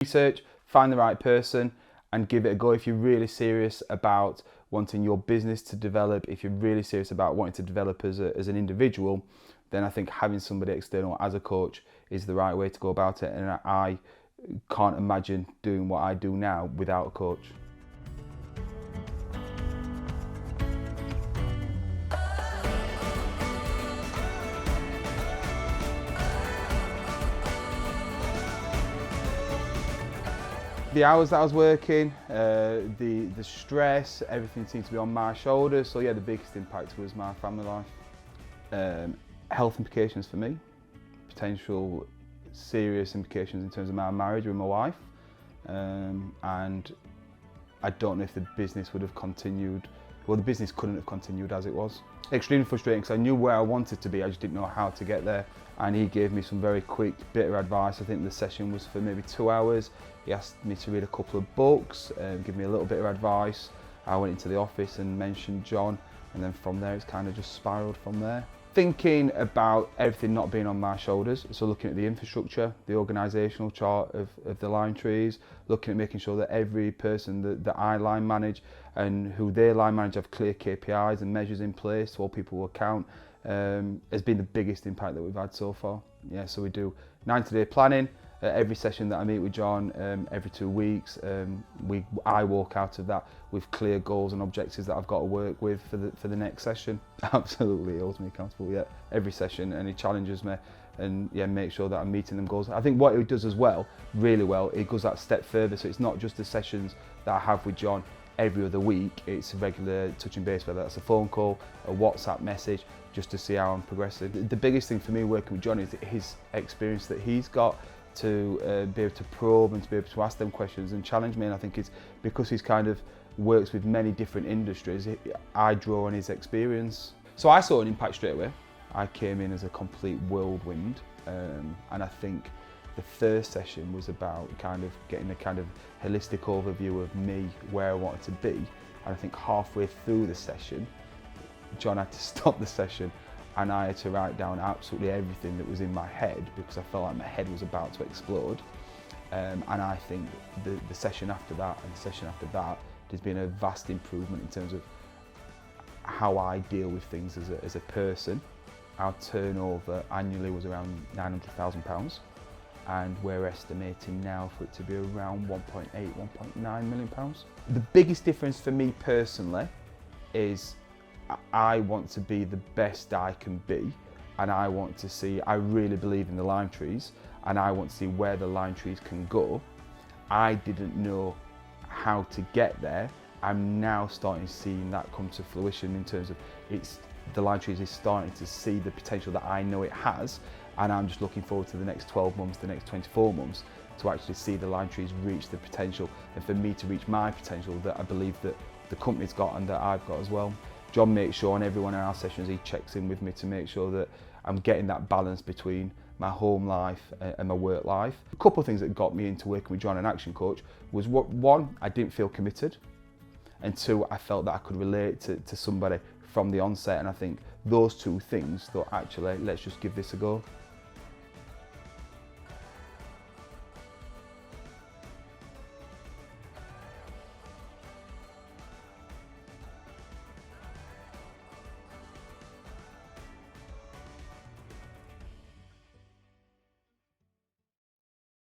Research, find the right person and give it a go. If you're really serious about wanting your business to develop, if you're really serious about wanting to develop as an individual, then I think having somebody external as a coach is the right way to go about it. And I can't imagine doing what I do now without a coach. The hours that I was working, the stress, everything seemed to be on my shoulders. So yeah, the biggest impact was my family life. Health implications for me, potential serious implications in terms of my marriage with my wife. And I don't know if the business would have continued. Well, the business couldn't have continued as it was. Extremely frustrating because I knew where I wanted to be, I just didn't know how to get there. And he gave me some very quick bit of advice. I think the session was for maybe 2 hours. He asked me to read a couple of books, give me a little bit of advice. I went into the office and mentioned John, and then from there it's kind of just spiraled from there. Thinking about everything not being on my shoulders, so looking at the infrastructure, the organisational chart of the line trees, looking at making sure that every person that I line manage and who they line manage have clear KPIs and measures in place so all people will count, has been the biggest impact that we've had so far. Yeah, so we do 90-day planning. Every session that I meet with John, every 2 weeks, I walk out of that with clear goals and objectives that I've got to work with for the next session. Absolutely, he holds me accountable, yeah, every session, and he challenges me and yeah, make sure that I'm meeting them goals. I think what he does as well, really well, it goes that step further, so it's not just the sessions that I have with John every other week, it's regular touching base, whether that's a phone call, a WhatsApp message, just to see how I'm progressing. The biggest thing for me working with John is his experience that he's got to be able to probe and to be able to ask them questions and challenge me, and I think it's because he's kind of works with many different industries, I draw on his experience. So I saw an impact straight away. I came in as a complete whirlwind, and I think the first session was about kind of getting a kind of holistic overview of me, where I wanted to be, and I think halfway through the session John had to stop the session and I had to write down absolutely everything that was in my head because I felt like my head was about to explode. And I think the session after that and the session after that, there's been a vast improvement in terms of how I deal with things as a person. Our turnover annually was around £900,000 and we're estimating now for it to be around £1.8, £1.9 million. The biggest difference for me personally is I want to be the best I can be, and I want to see, I really believe in the lime trees and I want to see where the lime trees can go. I didn't know how to get there. I'm now starting to see that come to fruition in terms of the lime trees is starting to see the potential that I know it has, and I'm just looking forward to the next 12 months, the next 24 months to actually see the lime trees reach the potential and for me to reach my potential that I believe that the company's got and that I've got as well. John makes sure on every one of our sessions he checks in with me to make sure that I'm getting that balance between my home life and my work life. A couple of things that got me into working with John and ActionCOACH was one, I didn't feel committed, and two, I felt that I could relate to somebody from the onset, and I think those two things thought actually let's just give this a go.